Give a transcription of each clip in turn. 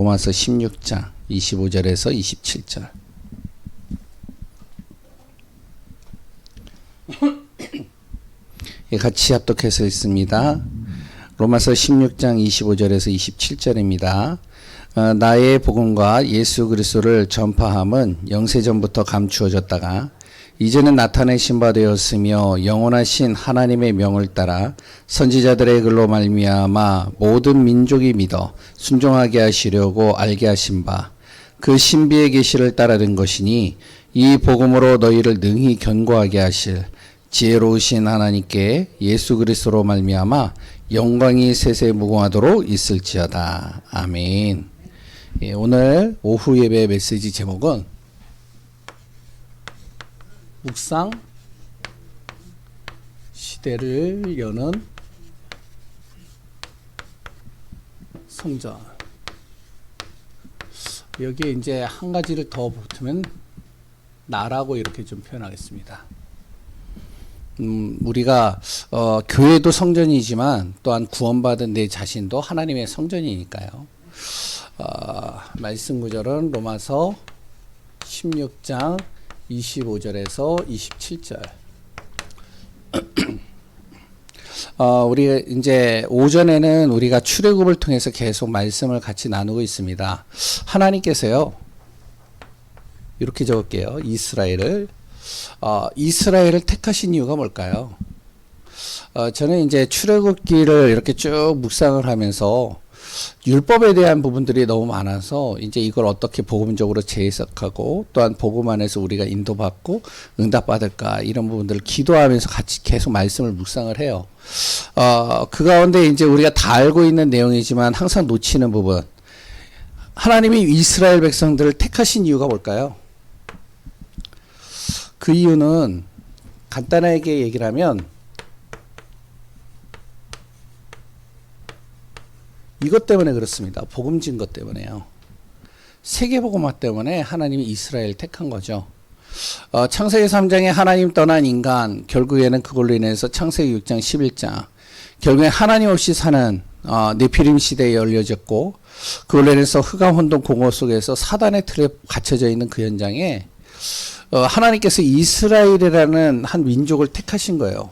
로마서 16장 25절에서 27절. 같이 합독해서 읽습니다. 로마서 16장 25절에서 27절입니다. 나의 복음과 예수 그리스도를 전파함은 영세전부터 감추어졌다가 이제는 나타내신 바 되었으며 영원하신 하나님의 명을 따라 선지자들의 글로 말미암아 모든 민족이 믿어 순종하게 하시려고 알게 하신 바 그 신비의 계시를 따르는 것이니 이 복음으로 너희를 능히 견고하게 하실 지혜로우신 하나님께 예수 그리스도로 말미암아 영광이 세세 무궁하도록 있을지어다. 아멘. 오늘 오후 예배 메시지 제목은 묵상 시대를 여는 성전. 여기에 이제 한 가지를 더 붙으면 나라고 이렇게 좀 표현하겠습니다. 우리가 교회도 성전이지만 또한 구원받은 내 자신도 하나님의 성전이니까요. 말씀 구절은 로마서 16장 25절에서 27절. 우리가 이제 오전에는 우리가 출애굽을 통해서 계속 말씀을 같이 나누고 있습니다. 하나님께서요, 이렇게 적을게요. 이스라엘을 택하신 이유가 뭘까요? 저는 이제 출애굽기를 이렇게 쭉 묵상을 하면서 율법에 대한 부분들이 너무 많아서 이제 이걸 어떻게 복음적으로 재해석하고 또한 복음 안에서 우리가 인도받고 응답받을까 이런 부분들을 기도하면서 같이 계속 말씀을 묵상을 해요. 그 가운데 이제 우리가 다 알고 있는 내용이지만 항상 놓치는 부분. 하나님이 이스라엘 백성들을 택하신 이유가 뭘까요? 그 이유는 간단하게 얘기를 하면 이것 때문에 그렇습니다. 복음 증거 때문에요. 세계복음화 때문에 하나님이 이스라엘 택한 거죠. 창세기 3장에 하나님 떠난 인간, 결국에는 그걸로 인해서 창세기 6장 11장 결국에 하나님 없이 사는 네피림 시대에 열려졌고 그걸로 인해서 흑암 혼돈 공허 속에서 사단의 틀에 갇혀져 있는 그 현장에 하나님께서 이스라엘이라는 한 민족을 택하신 거예요.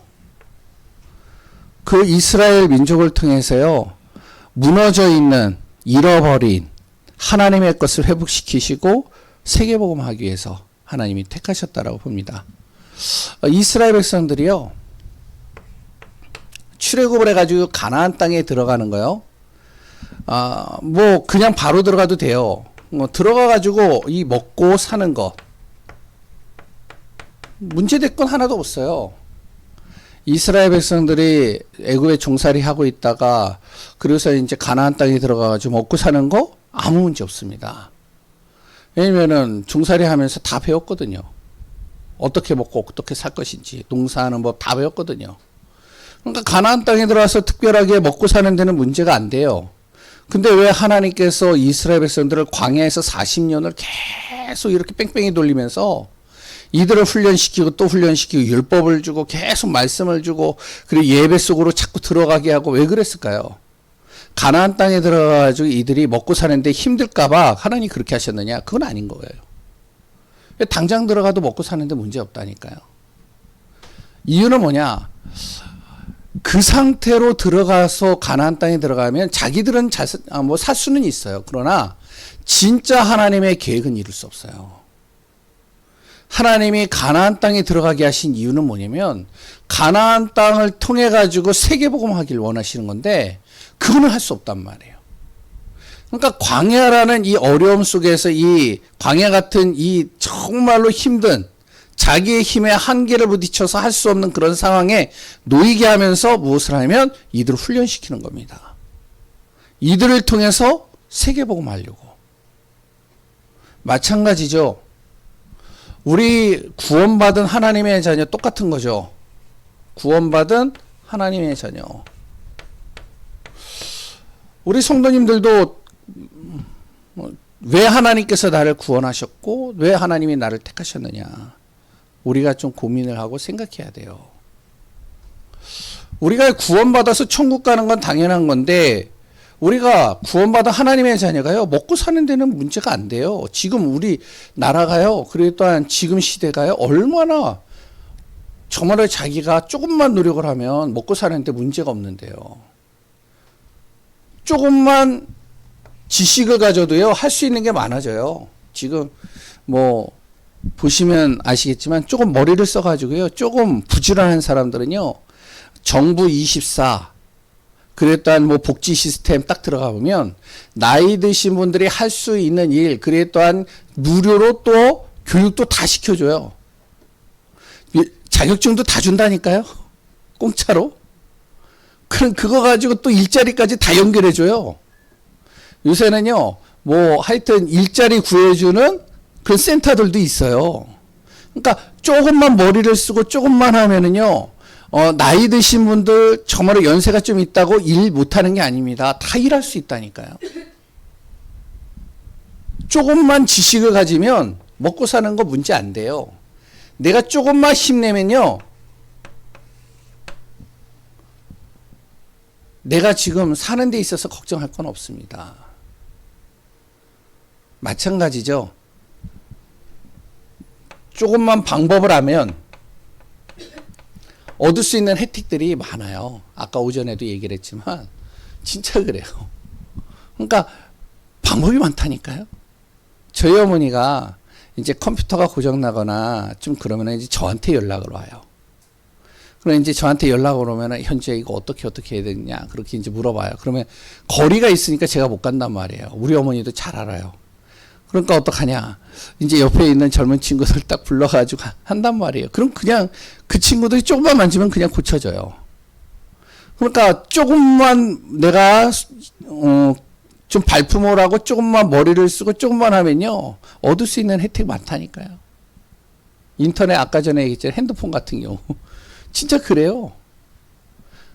그 이스라엘 민족을 통해서요, 무너져 있는, 잃어버린 하나님의 것을 회복시키시고 세계복음하기 위해서 하나님이 택하셨다라고 봅니다. 이스라엘 백성들이요, 출애굽을 해가지고 가나안 땅에 들어가는 거요. 뭐 그냥 바로 들어가도 돼요. 들어가가지고 이 먹고 사는 거 문제될 건 하나도 없어요. 이스라엘 백성들이 애굽에 종살이 하고 있다가 그래서 이제 가나안 땅에 들어가가지고 먹고 사는 거 아무 문제 없습니다. 왜냐면은 종살이 하면서 다 배웠거든요. 어떻게 먹고 어떻게 살 것인지 농사하는 법 다 배웠거든요. 그러니까 가나안 땅에 들어와서 특별하게 먹고 사는 데는 문제가 안 돼요. 근데 왜 하나님께서 이스라엘 백성들을 광야에서 40년을 계속 이렇게 뺑뺑이 돌리면서 이들을 훈련시키고 또 훈련시키고 율법을 주고 계속 말씀을 주고 그리고 예배 속으로 자꾸 들어가게 하고 왜 그랬을까요? 가나안 땅에 들어가가지고 이들이 먹고 사는데 힘들까봐 하나님이 그렇게 하셨느냐? 그건 아닌 거예요. 당장 들어가도 먹고 사는데 문제 없다니까요. 이유는 뭐냐? 그 상태로 들어가서 가나안 땅에 들어가면 자기들은 살 수는 있어요. 그러나 진짜 하나님의 계획은 이룰 수 없어요. 하나님이 가나안 땅에 들어가게 하신 이유는 뭐냐면 가나안 땅을 통해 가지고 세계복음하기를 원하시는 건데 그거는 할 수 없단 말이에요. 그러니까 광야라는 이 어려움 속에서 이 광야 같은 이 정말로 힘든 자기의 힘의 한계를 부딪혀서 할 수 없는 그런 상황에 놓이게 하면서 무엇을 하면 이들을 훈련시키는 겁니다. 이들을 통해서 세계복음하려고. 마찬가지죠. 우리 구원받은 하나님의 자녀 똑같은 거죠. 구원받은 하나님의 자녀. 우리 성도님들도 왜 하나님께서 나를 구원하셨고 왜 하나님이 나를 택하셨느냐. 우리가 좀 고민을 하고 생각해야 돼요. 우리가 구원받아서 천국 가는 건 당연한 건데 우리가 구원받은 하나님의 자녀가요, 먹고 사는 데는 문제가 안 돼요. 지금 우리 나라가요, 그리고 또한 지금 시대가요, 얼마나 정말로 자기가 조금만 노력을 하면 먹고 사는데 문제가 없는데요. 조금만 지식을 가져도요, 할 수 있는 게 많아져요. 지금 뭐 보시면 아시겠지만 조금 머리를 써가지고요, 조금 부지런한 사람들은요, 정부 24, 그랬던 뭐 복지 시스템 딱 들어가 보면 나이 드신 분들이 할 수 있는 일, 그래 또한 무료로 또 교육도 다 시켜줘요. 자격증도 다 준다니까요. 공짜로. 그럼 그거 가지고 또 일자리까지 다 연결해줘요. 요새는요, 뭐 하여튼 일자리 구해주는 그런 센터들도 있어요. 그러니까 조금만 머리를 쓰고 조금만 하면은요, 나이 드신 분들 정말로 연세가 좀 있다고 일 못하는 게 아닙니다. 다 일할 수 있다니까요. 조금만 지식을 가지면 먹고 사는 거 문제 안 돼요. 내가 조금만 힘내면요, 내가 지금 사는 데 있어서 걱정할 건 없습니다. 마찬가지죠. 조금만 방법을 하면 얻을 수 있는 혜택들이 많아요. 아까 오전에도 얘기를 했지만 진짜 그래요. 그러니까 방법이 많다니까요. 저희 어머니가 이제 컴퓨터가 고장나거나 좀 그러면 이제 저한테 연락을 와요. 그럼 이제 저한테 연락을 오면 현재 이거 어떻게 해야 되느냐 그렇게 이제 물어봐요. 그러면 거리가 있으니까 제가 못 간단 말이에요. 우리 어머니도 잘 알아요. 그러니까 어떡하냐. 이제 옆에 있는 젊은 친구들 딱 불러가지고 한단 말이에요. 그럼 그냥 그 친구들이 조금만 만지면 그냥 고쳐져요. 그러니까 조금만 내가, 좀 발품을 하고 조금만 머리를 쓰고 조금만 하면요, 얻을 수 있는 혜택 많다니까요. 인터넷 아까 전에 얘기했잖아요. 핸드폰 같은 경우. 진짜 그래요.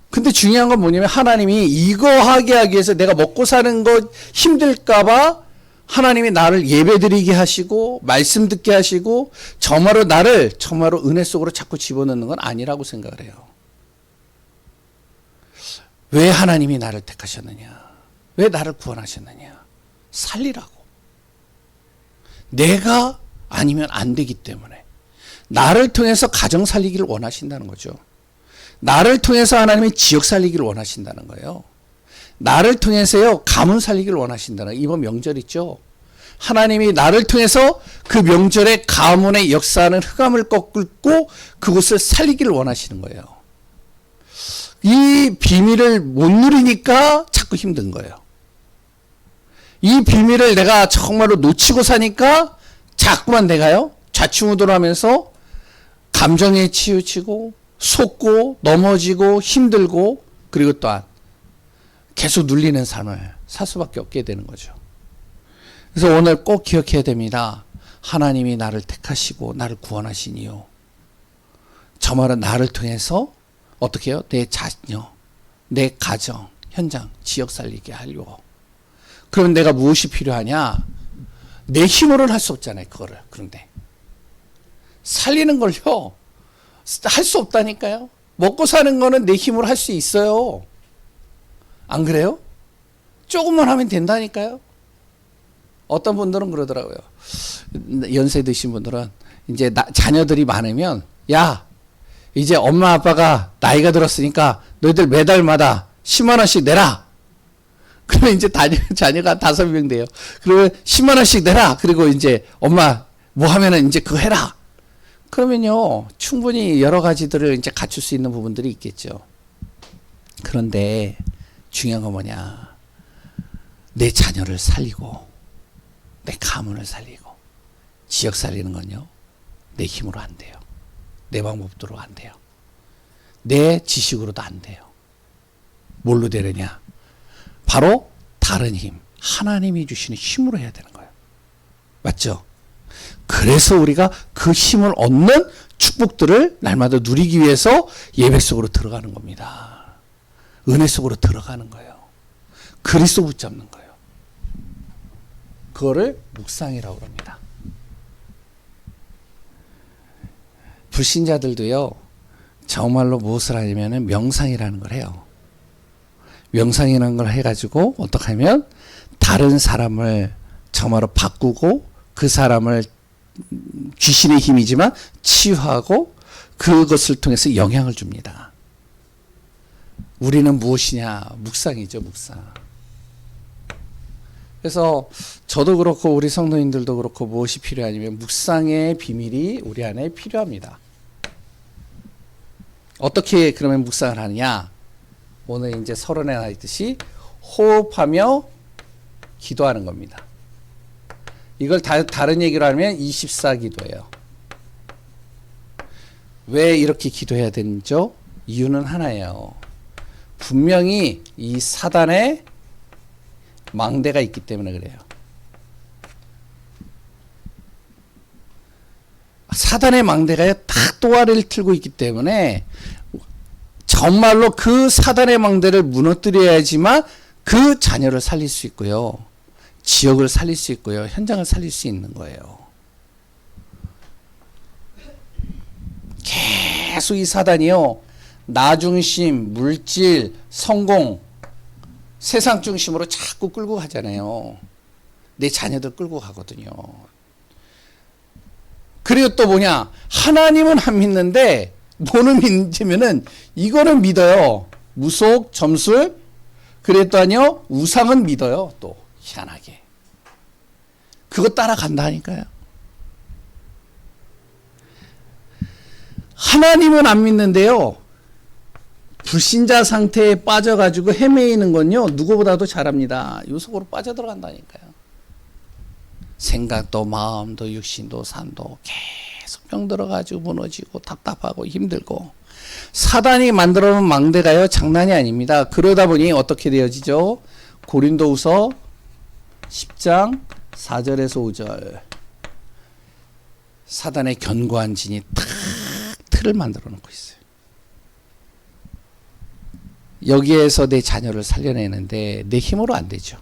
근데 중요한 건 뭐냐면 하나님이 이거 하게 하기 위해서 내가 먹고 사는 거 힘들까봐 하나님이 나를 예배드리게 하시고 말씀 듣게 하시고 정말로 나를 정말로 은혜 속으로 자꾸 집어넣는 건 아니라고 생각을 해요. 왜 하나님이 나를 택하셨느냐? 왜 나를 구원하셨느냐? 살리라고. 내가 아니면 안 되기 때문에. 나를 통해서 가정 살리기를 원하신다는 거죠. 나를 통해서 하나님이 지역 살리기를 원하신다는 거예요. 나를 통해서요, 가문 살리기를 원하신다는, 이번 명절 있죠? 하나님이 나를 통해서 그 명절에 가문의 역사하는 흑암을 꺾고 그곳을 살리기를 원하시는 거예요. 이 비밀을 못 누리니까 자꾸 힘든 거예요. 이 비밀을 내가 정말로 놓치고 사니까 자꾸만 내가요, 좌충우돌하면서 감정에 치우치고 속고 넘어지고 힘들고 그리고 또한 계속 눌리는 삶을 살 수밖에 없게 되는 거죠. 그래서 오늘 꼭 기억해야 됩니다. 하나님이 나를 택하시고 나를 구원하신 이유. 저 말은 나를 통해서 어떻게 해요? 내 자녀, 내 가정, 현장, 지역 살리게 하려고. 그러면 내가 무엇이 필요하냐? 내 힘으로는 할 수 없잖아요. 그거를. 그런데 살리는 걸요, 할 수 없다니까요. 먹고 사는 거는 내 힘으로 할 수 있어요. 안 그래요? 조금만 하면 된다니까요. 어떤 분들은 그러더라고요. 연세 드신 분들은 이제 자녀들이 많으면, 야, 이제 엄마 아빠가 나이가 들었으니까 너희들 매달마다 10만 원씩 내라. 그러면 이제 자녀가 5명 돼요. 그러면 10만 원씩 내라. 그리고 이제 엄마 뭐 하면은 이제 그거 해라. 그러면요, 충분히 여러 가지들을 이제 갖출 수 있는 부분들이 있겠죠. 그런데 중요한 건 뭐냐? 내 자녀를 살리고, 내 가문을 살리고, 지역 살리는 건요, 내 힘으로 안 돼요. 내 방법대로 안 돼요. 내 지식으로도 안 돼요. 뭘로 되느냐? 바로 다른 힘, 하나님이 주시는 힘으로 해야 되는 거예요. 맞죠? 그래서 우리가 그 힘을 얻는 축복들을 날마다 누리기 위해서 예배 속으로 들어가는 겁니다. 은혜 속으로 들어가는 거예요. 그리스도 붙잡는 거예요. 그거를 묵상이라고 합니다. 불신자들도요, 정말로 무엇을 하냐면 명상이라는 걸 해요. 명상이라는 걸 해가지고 어떻게 하면 다른 사람을 정말로 바꾸고 그 사람을 귀신의 힘이지만 치유하고 그것을 통해서 영향을 줍니다. 우리는 무엇이냐? 묵상이죠, 묵상. 그래서 저도 그렇고 우리 성도님들도 그렇고 무엇이 필요하냐면 묵상의 비밀이 우리 안에 필요합니다. 어떻게 그러면 묵상을 하느냐? 오늘 이제 서론에 나와 있듯이 호흡하며 기도하는 겁니다. 이걸 다른 얘기로 하면 24기도예요. 왜 이렇게 기도해야 되는지요? 이유는 하나예요. 분명히 이 사단의 망대가 있기 때문에 그래요. 사단의 망대가 딱 또아리를 틀고 있기 때문에 정말로 그 사단의 망대를 무너뜨려야지만 그 자녀를 살릴 수 있고요. 지역을 살릴 수 있고요. 현장을 살릴 수 있는 거예요. 계속 이 사단이요. 나 중심, 물질, 성공, 세상 중심으로 자꾸 끌고 가잖아요. 내 자녀들 끌고 가거든요. 그리고 또 뭐냐? 하나님은 안 믿는데 너는 믿으면은 이거는 믿어요. 무속, 점술, 그랬더니요 우상은 믿어요. 또 희한하게 그거 따라간다니까요. 하나님은 안 믿는데요. 불신자 상태에 빠져가지고 헤매이는 건요 누구보다도 잘합니다. 요 속으로 빠져들어간다니까요. 생각도 마음도 육신도 삶도 계속 병들어가지고 무너지고 답답하고 힘들고 사단이 만들어놓은 망대가요 장난이 아닙니다. 그러다 보니 어떻게 되어지죠? 고린도후서 10장 4절에서 5절 사단의 견고한 진이 탁 틀을 만들어 놓고 있어요. 여기에서 내 자녀를 살려내는데 내 힘으로 안 되죠.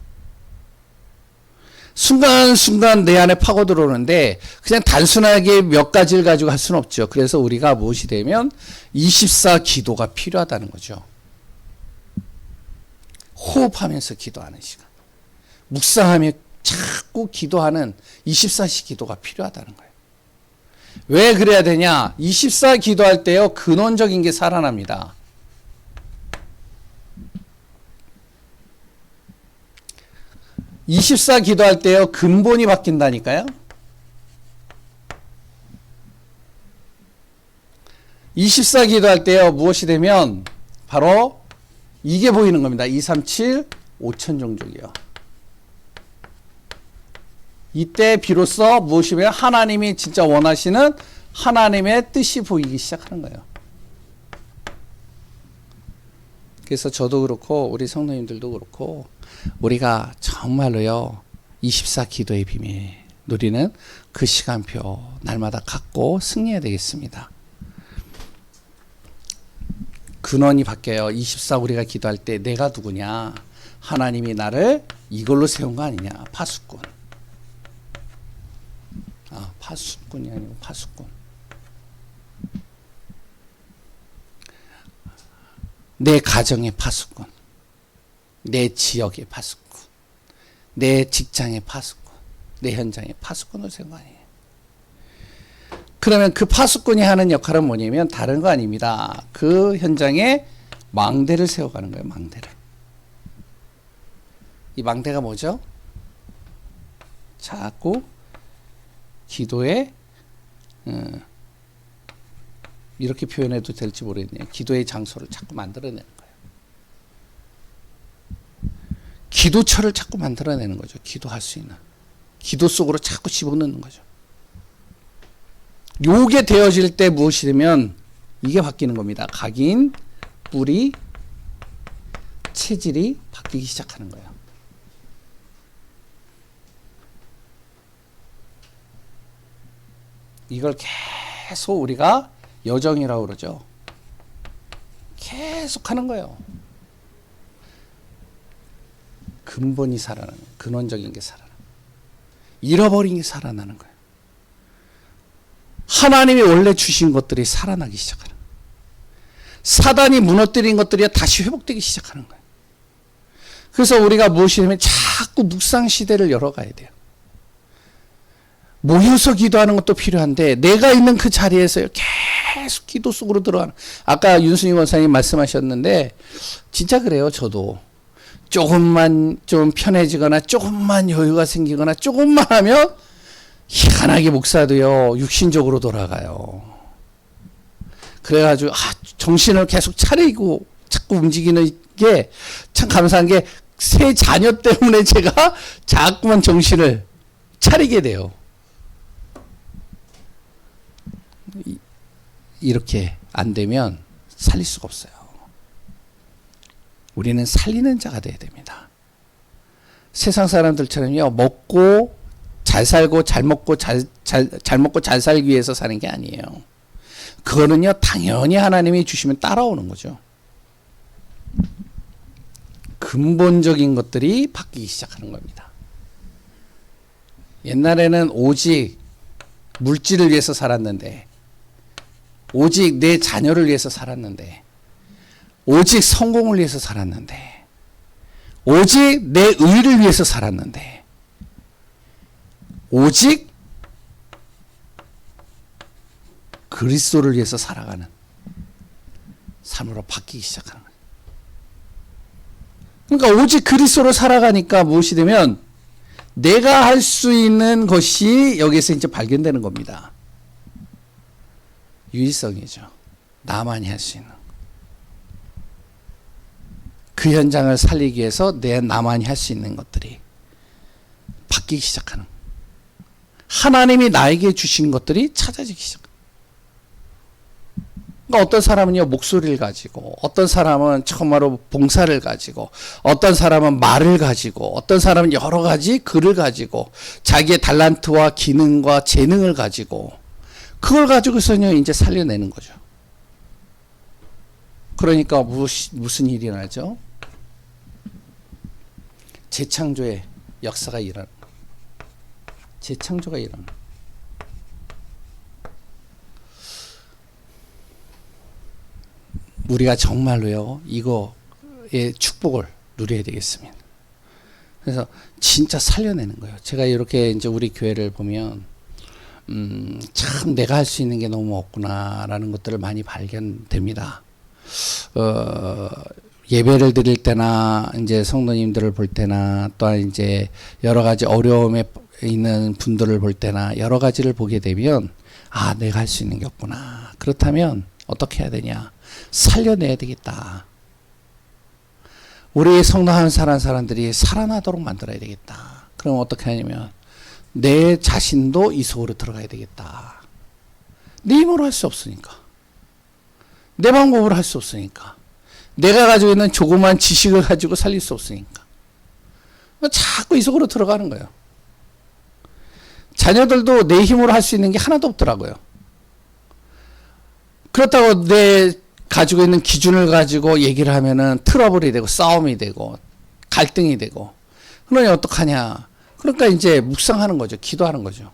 순간순간 내 안에 파고 들어오는데 그냥 단순하게 몇 가지를 가지고 할 수는 없죠. 그래서 우리가 무엇이 되면 24 기도가 필요하다는 거죠. 호흡하면서 기도하는 시간. 묵상하며 자꾸 기도하는 24시 기도가 필요하다는 거예요. 왜 그래야 되냐? 24 기도할 때요 근원적인 게 살아납니다. (24) 기도할 때요 근본이 바뀐다니까요. 24 기도할 때요 무엇이 되면 바로 이게 보이는 겁니다. 237 5천 종족이요. 이때 비로소 무엇이면 하나님이 진짜 원하시는 하나님의 뜻이 보이기 시작하는 거예요. 그래서 저도 그렇고 우리 성도님들도 그렇고 우리가 정말로요 24 기도의 비밀 누리는 그 시간표 날마다 갖고 승리해야 되겠습니다. 근원이 바뀌어요. 24 우리가 기도할 때 내가 누구냐? 하나님이 나를 이걸로 세운 거 아니냐? 파수꾼. 파수꾼이 아니고 파수꾼. 내 가정의 파수꾼, 내 지역의 파수꾼, 내 직장의 파수꾼, 내 현장의 파수꾼을 세운 거 아니에요. 그러면 그 파수꾼이 하는 역할은 뭐냐면 다른 거 아닙니다. 그 현장에 망대를 세워가는 거예요. 망대를. 이 망대가 뭐죠? 자꾸 기도에 이렇게 표현해도 될지 모르겠네요. 기도의 장소를 자꾸 만들어내는 거예요. 기도처를 자꾸 만들어내는 거죠. 기도할 수 있는. 기도 속으로 자꾸 집어넣는 거죠. 요게 되어질 때 무엇이 되면 이게 바뀌는 겁니다. 각인, 뿌리, 체질이 바뀌기 시작하는 거예요. 이걸 계속 우리가 여정이라고 그러죠. 계속 하는 거예요. 근본이 살아나는 거예요. 근원적인 게 살아나는 거예요. 잃어버린 게 살아나는 거예요. 하나님이 원래 주신 것들이 살아나기 시작하는 거예요. 사단이 무너뜨린 것들이 다시 회복되기 시작하는 거예요. 그래서 우리가 무엇이냐면 자꾸 묵상 시대를 열어가야 돼요. 모여서 기도하는 것도 필요한데 내가 있는 그 자리에서 계속 기도 속으로 들어가는. 아까 윤순희 원사님 말씀하셨는데 진짜 그래요. 저도 조금만 좀 편해지거나 조금만 여유가 생기거나 조금만 하면 희한하게 목사도요 육신적으로 돌아가요. 그래가지고 정신을 계속 차리고 자꾸 움직이는 게 참 감사한 게 새 자녀 때문에 제가 자꾸만 정신을 차리게 돼요. 이렇게 안 되면 살릴 수가 없어요. 우리는 살리는 자가 돼야 됩니다. 세상 사람들처럼요 먹고 잘 살고 잘 먹고 잘 먹고 잘 살기 위해서 사는 게 아니에요. 그거는요 당연히 하나님이 주시면 따라오는 거죠. 근본적인 것들이 바뀌기 시작하는 겁니다. 옛날에는 오직 물질을 위해서 살았는데, 오직 내 자녀를 위해서 살았는데, 오직 성공을 위해서 살았는데, 오직 내 의를 위해서 살았는데, 오직 그리스도를 위해서 살아가는 삶으로 바뀌기 시작하는 거예요. 그러니까 오직 그리스도로 살아가니까 무엇이 되면 내가 할 수 있는 것이 여기서 이제 발견되는 겁니다. 유일성이죠. 나만이 할 수 있는. 그 현장을 살리기 위해서 나만이 할 수 있는 것들이 바뀌기 시작하는. 하나님이 나에게 주신 것들이 찾아지기 시작합니다. 그러니까 어떤 사람은요 목소리를 가지고, 어떤 사람은 정말로 봉사를 가지고, 어떤 사람은 말을 가지고, 어떤 사람은 여러 가지 글을 가지고, 자기의 달란트와 기능과 재능을 가지고, 그걸 가지고서는 이제 살려내는 거죠. 그러니까 무슨 일이 일어나죠? 재창조의 역사가 일어나는 거예요. 재창조가 일어나는 거예요. 우리가 정말로요 이거의 축복을 누려야 되겠습니다. 그래서 진짜 살려내는 거예요. 제가 이렇게 이제 우리 교회를 보면 참 내가 할 수 있는 게 너무 없구나라는 것들을 많이 발견됩니다. 예배를 드릴 때나 이제 성도님들을 볼 때나 또한 이제 여러 가지 어려움에 있는 분들을 볼 때나 여러 가지를 보게 되면 내가 할 수 있는 게 없구나. 그렇다면 어떻게 해야 되냐? 살려내야 되겠다. 우리 성도한 사람들이 살아나도록 만들어야 되겠다. 그럼 어떻게 하냐면 내 자신도 이 속으로 들어가야 되겠다. 내 힘으로 할 수 없으니까. 내 방법으로 할 수 없으니까. 내가 가지고 있는 조그만 지식을 가지고 살릴 수 없으니까. 자꾸 이 속으로 들어가는 거예요. 자녀들도 내 힘으로 할 수 있는 게 하나도 없더라고요. 그렇다고 내 가지고 있는 기준을 가지고 얘기를 하면은 트러블이 되고 싸움이 되고 갈등이 되고. 그러니 어떡하냐. 그러니까 이제 묵상하는 거죠. 기도하는 거죠.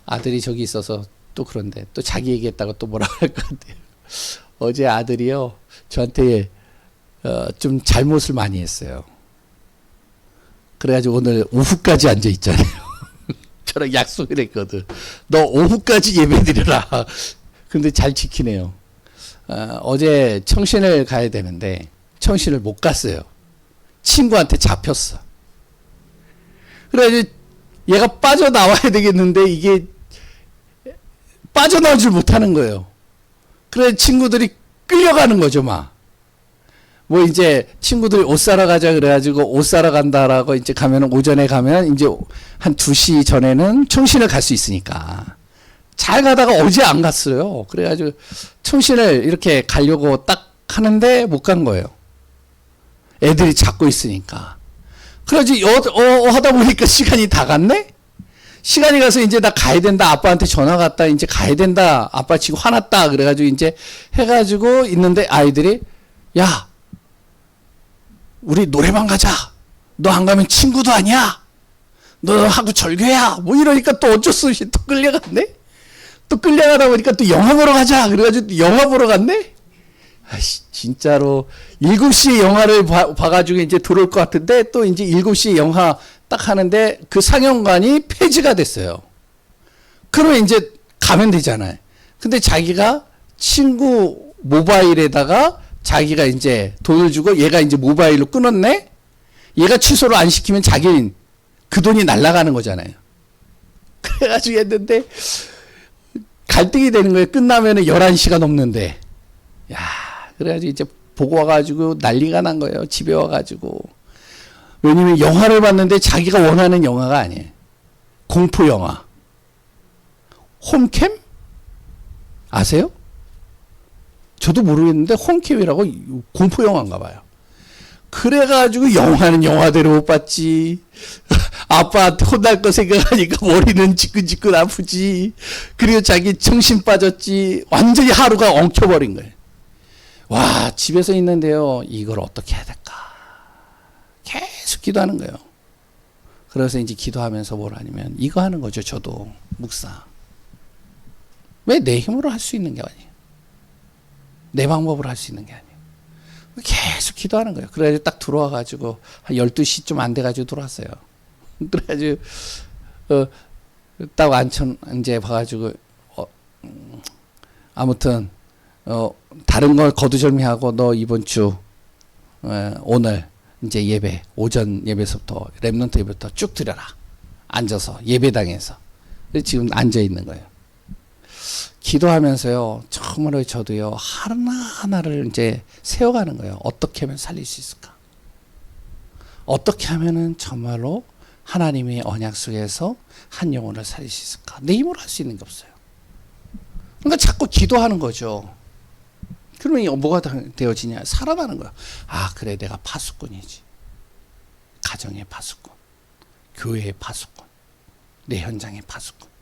아들이 저기 있어서 또 그런데 또 자기 얘기했다고 또 뭐라고 할 것 같아요. 어제 아들이요 저한테 좀 잘못을 많이 했어요. 그래가지고 오늘 오후까지 앉아 있잖아요. 저랑 약속을 했거든. 너 오후까지 예배 드려라. 근데 잘 지키네요. 어제 청신을 가야 되는데 청신을 못 갔어요. 친구한테 잡혔어. 그래가지고 얘가 빠져나와야 되겠는데 이게 빠져나올 줄 못하는 거예요. 그래 친구들이 끌려가는 거죠, 막. 뭐 이제 친구들이 옷 사러 가자 그래가지고 옷 사러 간다라고 이제 가면은 오전에 가면 이제 한 2시 전에는 청신을 갈 수 있으니까. 잘 가다가 어제 안 갔어요. 그래가지고 청신을 이렇게 가려고 딱 하는데 못 간 거예요. 애들이 잡고 있으니까. 그래가지고 하다 보니까 시간이 다 갔네? 시간이 가서 이제 나 가야 된다. 아빠한테 전화 갔다. 이제 가야 된다. 아빠 지금 화났다. 그래가지고 이제 해가지고 있는데 아이들이 야, 우리 노래방 가자. 너 안 가면 친구도 아니야. 너하고 절교야. 뭐 이러니까 또 어쩔 수 없이 또 끌려갔네? 또 끌려가다 보니까 또 영화 보러 가자. 그래가지고 또 영화 보러 갔네? 진짜로 7시에 영화를 봐가지고 이제 들어올 것 같은데 또 이제 7시에 영화 딱 하는데 그 상영관이 폐지가 됐어요. 그러면 이제 가면 되잖아요. 근데 자기가 친구 모바일에다가 자기가 이제 돈을 주고 얘가 이제 모바일로 끊었네? 얘가 취소를 안 시키면 자기는 그 돈이 날아가는 거잖아요. 그래가지고 했는데 갈등이 되는 거예요. 끝나면은 11시가 넘는데. 야, 그래가지고 이제 보고 와가지고 난리가 난 거예요. 집에 와가지고. 왜냐면 영화를 봤는데 자기가 원하는 영화가 아니에요. 공포 영화. 홈캠? 아세요? 저도 모르겠는데 홈캠이라고 공포 영화인가 봐요. 그래가지고 영화는 영화대로 못 봤지. 아빠한테 혼날 거 생각하니까 머리는 지끈지끈 아프지. 그리고 자기 정신 빠졌지. 완전히 하루가 엉켜버린 거예요. 와, 집에서 있는데요. 이걸 어떻게 해야 될까? 계속 기도하는 거예요. 그래서 이제 기도하면서 뭘 하냐면 이거 하는 거죠. 저도 묵상. 왜 내 힘으로 할 수 있는 게 아니에요? 내 방법으로 할 수 있는 게 아니에요. 계속 기도하는 거예요. 그래가지고 딱 들어와가지고 한 12시 좀 안 돼가지고 들어왔어요. 그래가지고 딱 완천 이제 봐가지고 아무튼 다른 걸 거두절미하고 너 이번 주 오늘 이제 예배 오전 예배서부터 렘넌트 예배부터 쭉 드려라. 앉아서 예배당에서 지금 앉아 있는 거예요. 기도하면서요, 정말로 저도요, 하나하나를 이제 세워가는 거예요. 어떻게 하면 살릴 수 있을까? 어떻게 하면은 정말로 하나님의 언약 속에서 한 영혼을 살릴 수 있을까? 내 힘으로 할 수 있는 게 없어요. 그러니까 자꾸 기도하는 거죠. 그러면 뭐가 되어지냐? 살아나는 거야. 아, 그래, 내가 파수꾼이지. 가정의 파수꾼, 교회의 파수꾼, 내 현장의 파수꾼.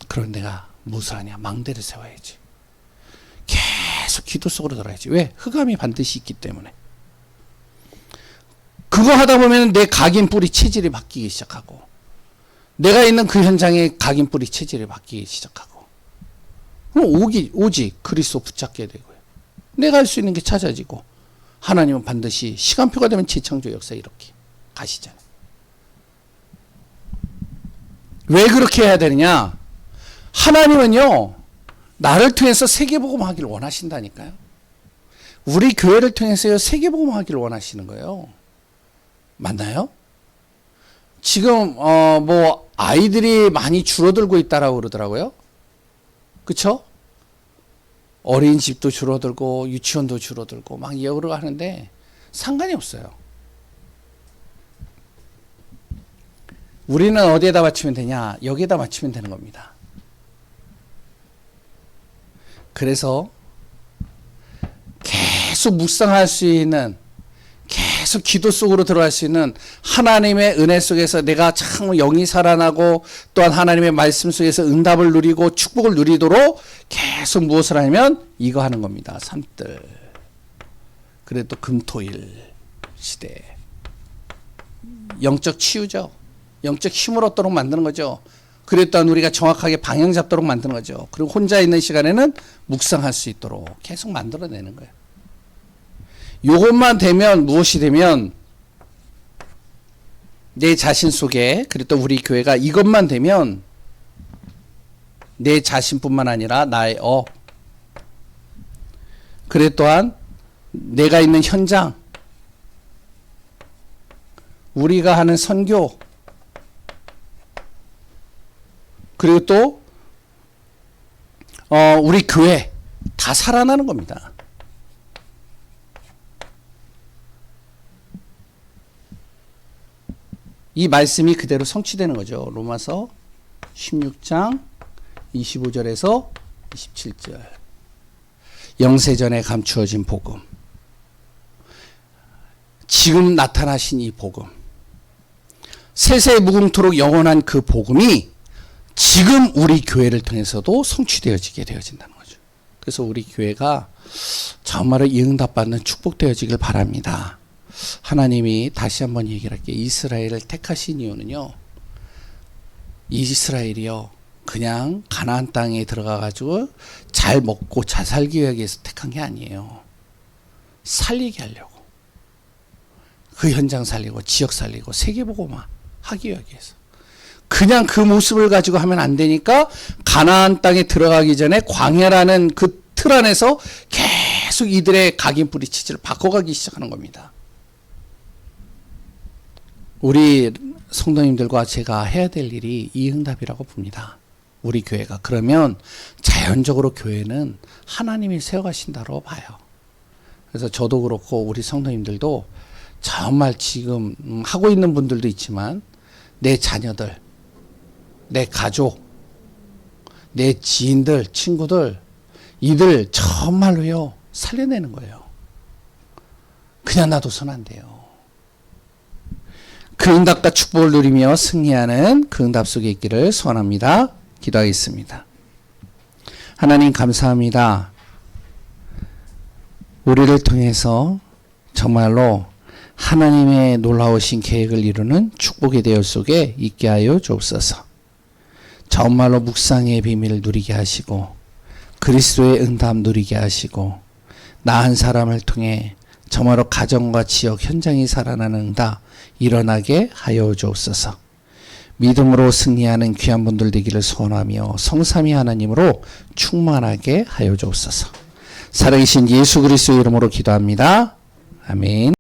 그럼 내가 무엇을 하냐? 망대를 세워야지. 계속 기도 속으로 들어야지. 왜? 흑암이 반드시 있기 때문에. 그거 하다 보면 내 각인 뿌리 체질이 바뀌기 시작하고, 내가 있는 그 현장에 각인 뿌리 체질이 바뀌기 시작하고, 그럼 오직 그리스도 붙잡게 되고요. 내가 할 수 있는 게 찾아지고, 하나님은 반드시 시간표가 되면 재창조 역사 이렇게 가시잖아요. 왜 그렇게 해야 되느냐? 하나님은요, 나를 통해서 세계복음 하기를 원하신다니까요. 우리 교회를 통해서요, 세계복음 하기를 원하시는 거예요. 맞나요? 지금, 뭐, 아이들이 많이 줄어들고 있다라고 그러더라고요. 그쵸? 어린이집도 줄어들고, 유치원도 줄어들고, 막 이러고 하는데, 상관이 없어요. 우리는 어디에다 맞추면 되냐? 여기에다 맞추면 되는 겁니다. 그래서 계속 묵상할 수 있는, 계속 기도 속으로 들어갈 수 있는 하나님의 은혜 속에서 내가 참 영이 살아나고 또한 하나님의 말씀 속에서 응답을 누리고 축복을 누리도록 계속 무엇을 하냐면 이거 하는 겁니다. 산뜰. 그래도 금토일 시대. 영적 치유죠. 영적 힘을 얻도록 만드는 거죠. 그래 또한 우리가 정확하게 방향 잡도록 만드는 거죠. 그리고 혼자 있는 시간에는 묵상할 수 있도록 계속 만들어내는 거예요. 요것만 되면 무엇이 되면 내 자신 속에 그리고 또 우리 교회가 이것만 되면 내 자신뿐만 아니라 나의 그래 또한 내가 있는 현장 우리가 하는 선교 그리고 또 우리 교회 다 살아나는 겁니다. 이 말씀이 그대로 성취되는 거죠. 로마서 16장 25절에서 27절. 영세전에 감추어진 복음. 지금 나타나신 이 복음. 세세 무궁토록 영원한 그 복음이 지금 우리 교회를 통해서도 성취되어지게 되어진다는 거죠. 그래서 우리 교회가 정말로 이 응답받는 축복되어지길 바랍니다. 하나님이 다시 한번 얘기를 할게요. 이스라엘을 택하신 이유는요. 이스라엘이요. 그냥 가나안 땅에 들어가 가지고 잘 먹고 잘 살기 위해서 택한 게 아니에요. 살리게 하려고. 그 현장 살리고 지역 살리고 세계 보고만 하기 위해서. 그냥 그 모습을 가지고 하면 안 되니까 가나안 땅에 들어가기 전에 광야라는 그 틀 안에서 계속 이들의 각인 뿌리치지를 바꿔가기 시작하는 겁니다. 우리 성도님들과 제가 해야 될 일이 이 응답이라고 봅니다. 우리 교회가. 그러면 자연적으로 교회는 하나님이 세워가신다고 봐요. 그래서 저도 그렇고 우리 성도님들도 정말 지금 하고 있는 분들도 있지만 내 자녀들, 내 가족, 내 지인들, 친구들 이들 정말로요 살려내는 거예요. 그냥 놔둬서는 안 돼요. 그 응답과 축복을 누리며 승리하는 그 응답 속에 있기를 소원합니다. 기도하겠습니다. 하나님 감사합니다. 우리를 통해서 정말로 하나님의 놀라우신 계획을 이루는 축복의 대열 속에 있게 하여 주옵소서. 정말로 묵상의 비밀을 누리게 하시고 그리스도의 응답 누리게 하시고 나 한 사람을 통해 정말로 가정과 지역 현장이 살아나는 응답 일어나게 하여 주옵소서. 믿음으로 승리하는 귀한 분들 되기를 소원하며 성삼위 하나님으로 충만하게 하여 주옵소서. 살아계신 예수 그리스도의 이름으로 기도합니다. 아멘.